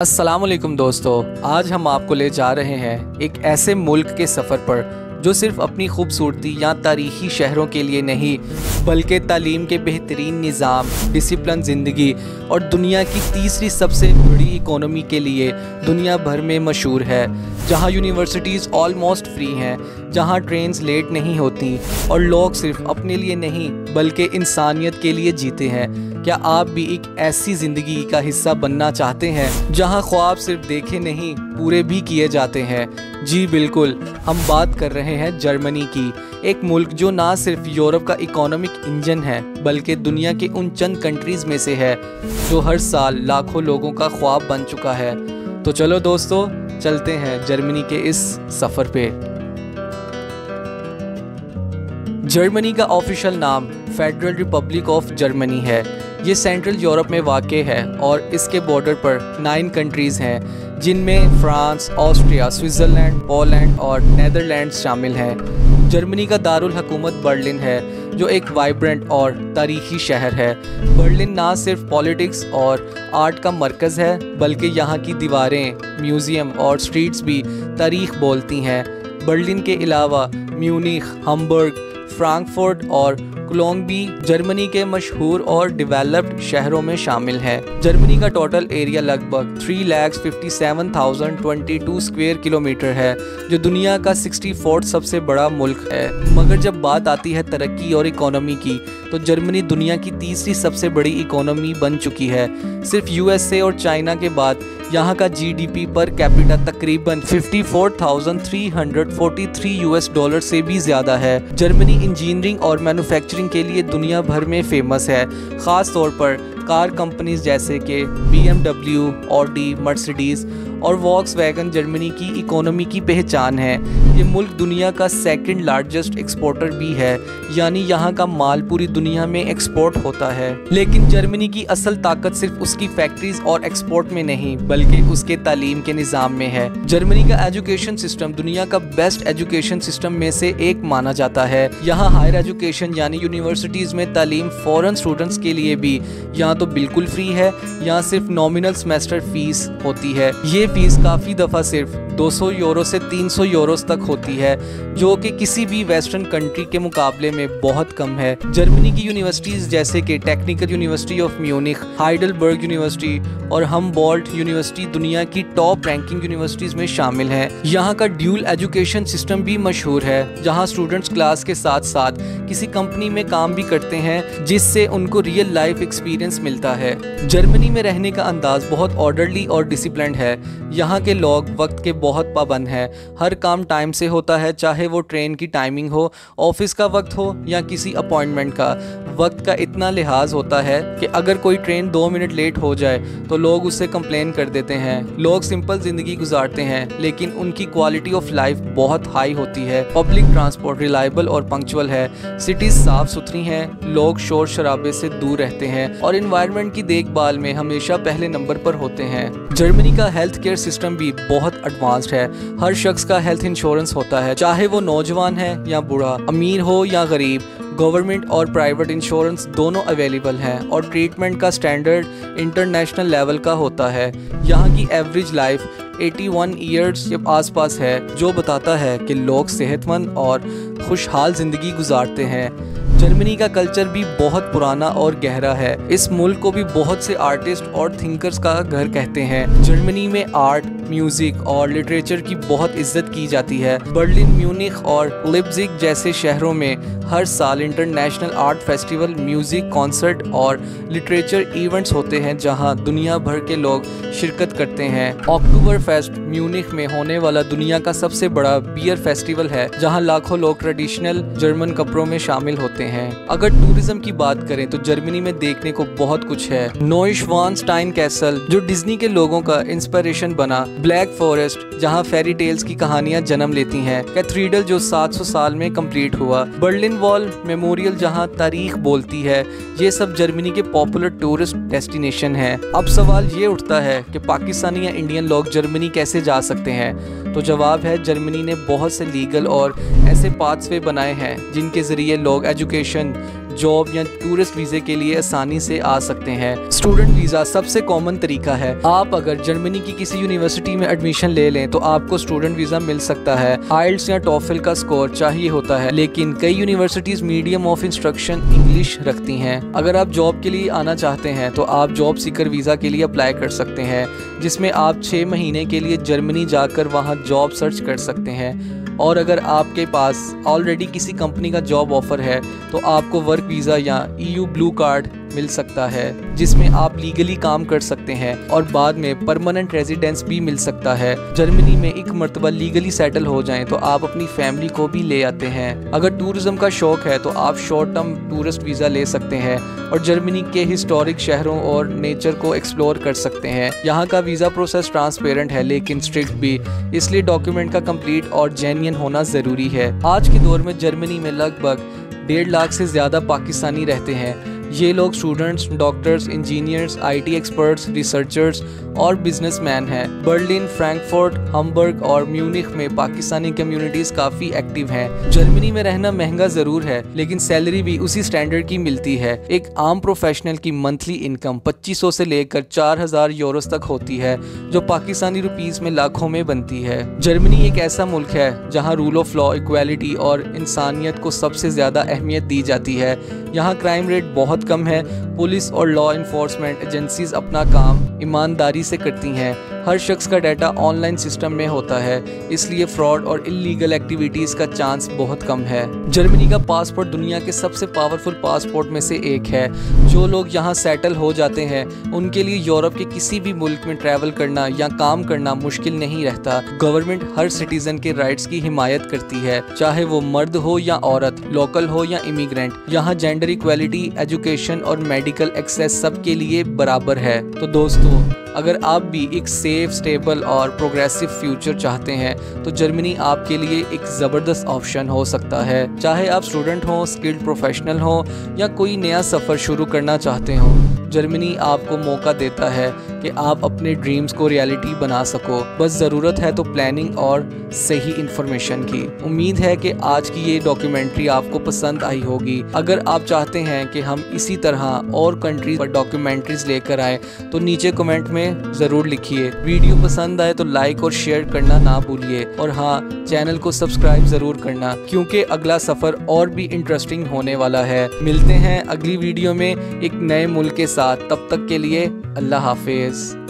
अस्सलामुअलैकुम दोस्तों, आज हम आपको ले जा रहे हैं एक ऐसे मुल्क के सफ़र पर जो सिर्फ अपनी खूबसूरती या तारीख़ी शहरों के लिए नहीं बल्कि तालीम के बेहतरीन निज़ाम, डिसिप्लिन ज़िंदगी और दुनिया की तीसरी सबसे बड़ी इकोनॉमी के लिए दुनिया भर में मशहूर है। जहां यूनिवर्सिटीज़ ऑलमोस्ट फ्री हैं, जहां ट्रेन्स लेट नहीं होती और लोग सिर्फ अपने लिए नहीं बल्कि इंसानियत के लिए जीते हैं। क्या आप भी एक ऐसी ज़िंदगी का हिस्सा बनना चाहते हैं जहां ख्वाब सिर्फ देखे नहीं पूरे भी किए जाते हैं? जी बिल्कुल, हम बात कर रहे हैं जर्मनी की, एक मुल्क जो ना सिर्फ यूरोप का इकोनॉमिक इंजन है बल्कि दुनिया के उन चंद कंट्रीज़ में से है जो हर साल लाखों लोगों का ख्वाब बन चुका है। तो चलो दोस्तों, चलते हैं जर्मनी के इस सफ़र पे। जर्मनी का ऑफिशियल नाम फेडरल रिपब्लिक ऑफ जर्मनी है। ये सेंट्रल यूरोप में वाक़ है और इसके बॉर्डर पर 9 कंट्रीज़ हैं जिनमें फ्रांस, ऑस्ट्रिया, स्विट्ज़रलैंड, पोलैंड और नीदरलैंड्स शामिल हैं। जर्मनी का दारुल हुकूमत बर्लिन है जो एक वाइब्रेंट और तारीख़ी शहर है। बर्लिन ना सिर्फ पॉलिटिक्स और आर्ट का मरकज़ है बल्कि यहाँ की दीवारें, म्यूज़ियम और स्ट्रीट्स भी तारीख़ बोलती हैं। बर्लिन के अलावा म्यूनिख, हम्बर्ग, फ्रैंकफर्ट और कोलोन भी जर्मनी के मशहूर और डेवलप्ड शहरों में शामिल हैं। जर्मनी का टोटल एरिया लगभग 3,57,022 स्क्वायर किलोमीटर है जो दुनिया का 64 सबसे बड़ा मुल्क है। मगर जब बात आती है तरक्की और इकोनॉमी की तो जर्मनी दुनिया की तीसरी सबसे बड़ी इकोनॉमी बन चुकी है। सिर्फ यूएसए और चाइना के बाद यहाँ का जीडीपी पर कैपिटा तकरीबन 54,343 यूएस डॉलर से भी ज़्यादा है। जर्मनी इंजीनियरिंग और मैन्युफैक्चरिंग के लिए दुनिया भर में फेमस है, ख़ास तौर पर कार कंपनीज जैसे कि BMW, ऑडी, मर्सिडीज़ और वॉक्सवैगन जर्मनी की इकोनॉमी की पहचान है। ये मुल्क दुनिया का सेकंड लार्जेस्ट एक्सपोर्टर भी है, यानी यहाँ का माल पूरी दुनिया में एक्सपोर्ट होता है। लेकिन जर्मनी की असल ताकत सिर्फ उसकी फैक्ट्रीज और एक्सपोर्ट में नहीं बल्कि उसके तालीम के निज़ाम में है। जर्मनी का एजुकेशन सिस्टम दुनिया का बेस्ट एजुकेशन सिस्टम में से एक माना जाता है। यहाँ हायर एजुकेशन यानी यूनिवर्सिटीज़ में तालीम फॉरेन स्टूडेंट्स के लिए भी यहाँ तो बिल्कुल फ्री है, यहाँ सिर्फ नॉमिनल सेमेस्टर फीस होती है। ये फीस काफ़ी दफ़ा सिर्फ 200 यूरो से 300 यूरोस तक होती है, जो कि किसी भी वेस्टर्न कंट्री के मुकाबले में बहुत कम है। जर्मनी की यूनिवर्सिटीज़ जैसे कि technical university of Munich, Heidelberg university और हम्बोल्ट यूनिवर्सिटी दुनिया की टॉप रैंकिंग यूनिवर्सिटीज़ में शामिल हैं। यहाँ का ड्यूल एजुकेशन सिस्टम भी मशहूर है, जहाँ स्टूडेंट्स क्लास के साथ साथ किसी कंपनी में काम भी करते हैं जिससे उनको रियल लाइफ एक्सपीरियंस मिलता है। जर्मनी में रहने का अंदाज बहुत ऑर्डरली और डिसिप्लिन्ड है। यहाँ के लोग वक्त के बहुत पाबंद हैं, हर काम टाइम से होता है, चाहे वो ट्रेन की टाइमिंग हो, ऑफिस का वक्त हो या किसी अपॉइंटमेंट का। वक्त का इतना लिहाज होता है कि अगर कोई ट्रेन 2 मिनट लेट हो जाए तो लोग उससे कंप्लेन कर देते हैं। लोग सिंपल ज़िंदगी गुजारते हैं लेकिन उनकी क्वालिटी ऑफ लाइफ बहुत हाई होती है। पब्लिक ट्रांसपोर्ट रिलायबल और पंक्चुअल है, सिटीज़ साफ़ सुथरी हैं, लोग शोर शराबे से दूर रहते हैं और इन्वायरमेंट की देखभाल में हमेशा पहले नंबर पर होते हैं। जर्मनी का हेल्थ केयर सिस्टम भी बहुत एडवांस्ड है। हर शख्स का हेल्थ इंश्योरेंस होता है, चाहे वो नौजवान है या बूढ़ा, अमीर हो या गरीब। गवर्नमेंट और प्राइवेट इंश्योरेंस दोनों अवेलेबल हैं और ट्रीटमेंट का स्टैंडर्ड इंटरनेशनल लेवल का होता है। यहाँ की एवरेज लाइफ 81 ईयर्स के आसपास है, जो बताता है कि लोग सेहतमंद और खुशहाल ज़िंदगी गुजारते हैं। जर्मनी का कल्चर भी बहुत पुराना और गहरा है। इस मुल्क को भी बहुत से आर्टिस्ट और थिंकर्स का घर कहते हैं। जर्मनी में आर्ट, म्यूजिक और लिटरेचर की बहुत इज्जत की जाती है। बर्लिन, म्यूनिख और लिप्जिग जैसे शहरों में हर साल international art festival, music concert और लिटरेचर इवेंट्स होते हैं जहां दुनिया भर के लोग शिरकत करते हैं। अक्टूबर फेस्ट म्यूनिख में होने वाला दुनिया का सबसे बड़ा बियर फेस्टिवल है जहां लाखों लोग ट्रेडिशनल जर्मन कपड़ों में शामिल होते हैं। अगर टूरिज्म की बात करें तो जर्मनी में देखने को बहुत कुछ है। नोइशवानस्टाइन कैसल जो डिज्नी के लोगों का इंस्पिरेशन बना, ब्लैक फॉरेस्ट जहां फेरी टेल्स की कहानियां जन्म लेती हैं, कैथेड्रल जो 700 साल में कंप्लीट हुआ, बर्लिन वॉल मेमोरियल जहां तारीख बोलती है, ये सब जर्मनी के पॉपुलर टूरिस्ट डेस्टिनेशन हैं। अब सवाल ये उठता है कि पाकिस्तानी या इंडियन लोग जर्मनी कैसे जा सकते हैं? तो जवाब है, जर्मनी ने बहुत से लीगल और ऐसे पाथवे बनाए हैं जिनके ज़रिए लोग एजुकेशन, जॉब या टूरिस्ट वीज़े के लिए आसानी से आ सकते हैं। स्टूडेंट वीज़ा सबसे कॉमन तरीका है। आप अगर जर्मनी की किसी यूनिवर्सिटी में एडमिशन ले लें तो आपको स्टूडेंट वीज़ा मिल सकता है। आइल्स या टॉफल का स्कोर चाहिए होता है, लेकिन कई universities medium of instruction English रखती हैं। अगर आप जॉब के लिए आना चाहते हैं तो आप जॉब सीकर वीज़ा के लिए अप्लाई कर सकते हैं, जिसमें आप 6 महीने के लिए जर्मनी जाकर वहां जॉब सर्च कर सकते हैं। और अगर आपके पास ऑलरेडी किसी कंपनी का जॉब ऑफर है तो आपको वर्क वीज़ा या EU ब्लू कार्ड मिल सकता है, जिसमें आप लीगली काम कर सकते हैं और बाद में परमानेंट रेजिडेंस भी मिल सकता है। जर्मनी में एक मर्तबा लीगली सेटल हो जाएं तो आप अपनी फैमिली को भी ले आते हैं। अगर टूरिज्म का शौक है तो आप शॉर्ट टर्म टूरिस्ट वीज़ा ले सकते हैं और जर्मनी के हिस्टोरिक शहरों और नेचर को एक्सप्लोर कर सकते हैं। यहाँ का वीज़ा प्रोसेस ट्रांसपेरेंट है लेकिन स्ट्रिक्ट भी, इसलिए डॉक्यूमेंट का कंप्लीट और जेन्युइन होना ज़रूरी है। आज के दौर में जर्मनी में लगभग 1.5 लाख से ज़्यादा पाकिस्तानी रहते हैं। ये लोग students, doctors, engineers, IT experts, researchers और बिजनेसमैन हैं। बर्लिन, फ्रैंकफर्ट, हम्बर्ग और म्यूनिख में पाकिस्तानी कम्युनिटीज़ काफ़ी एक्टिव हैं। जर्मनी में रहना महंगा ज़रूर है लेकिन सैलरी भी उसी स्टैंडर्ड की मिलती है। एक आम प्रोफेशनल की मंथली इनकम 2500 से लेकर 4000 यूरोस तक होती है, जो पाकिस्तानी रुपीज़ में लाखों में बनती है। जर्मनी एक ऐसा मुल्क है जहाँ रूल ऑफ लॉ, इक्वालिटी और इंसानियत को सबसे ज़्यादा अहमियत दी जाती है। यहाँ क्राइम रेट बहुत कम है। पुलिस और लॉ इन्फोर्समेंट एजेंसीज अपना काम ईमानदारी से करती हैं। हर शख्स का डाटा ऑनलाइन सिस्टम में होता है, इसलिए फ्रॉड और इलीगल एक्टिविटीज़ का चांस बहुत कम है। जर्मनी का पासपोर्ट दुनिया के सबसे पावरफुल पासपोर्ट में से एक है। जो लोग यहाँ सेटल हो जाते हैं उनके लिए यूरोप के किसी भी मुल्क में ट्रैवल करना या काम करना मुश्किल नहीं रहता। गवर्नमेंट हर सिटीजन के राइट्स की हिमायत करती है, चाहे वो मर्द हो या औरत, लोकल हो या इमिग्रेंट। यहाँ जेंडर इक्वालिटी, एजुकेशन और मेडिकल एक्सेस सबके लिए बराबर है। तो दोस्तों, अगर आप भी एक सेफ, स्टेबल और प्रोग्रेसिव फ्यूचर चाहते हैं तो जर्मनी आपके लिए एक ज़बरदस्त ऑप्शन हो सकता है। चाहे आप स्टूडेंट हो, स्किल्ड प्रोफेशनल हो या कोई नया सफ़र शुरू करना चाहते हो, जर्मनी आपको मौका देता है कि आप अपने ड्रीम्स को रियलिटी बना सको। बस ज़रूरत है तो प्लानिंग और सही इन्फॉर्मेशन की। उम्मीद है कि आज की ये डॉक्यूमेंट्री आपको पसंद आई होगी। अगर आप चाहते हैं कि हम इसी तरह और कंट्रीज पर डॉक्यूमेंट्रीज लेकर आए तो नीचे कमेंट में ज़रूर लिखिए। वीडियो पसंद आए तो लाइक और शेयर करना ना भूलिए, और हाँ, चैनल को सब्सक्राइब ज़रूर करना क्योंकि अगला सफ़र और भी इंटरेस्टिंग होने वाला है। मिलते हैं अगली वीडियो में एक नए मुल्क के साथ। तब तक के लिए अल्लाह हाफिज़।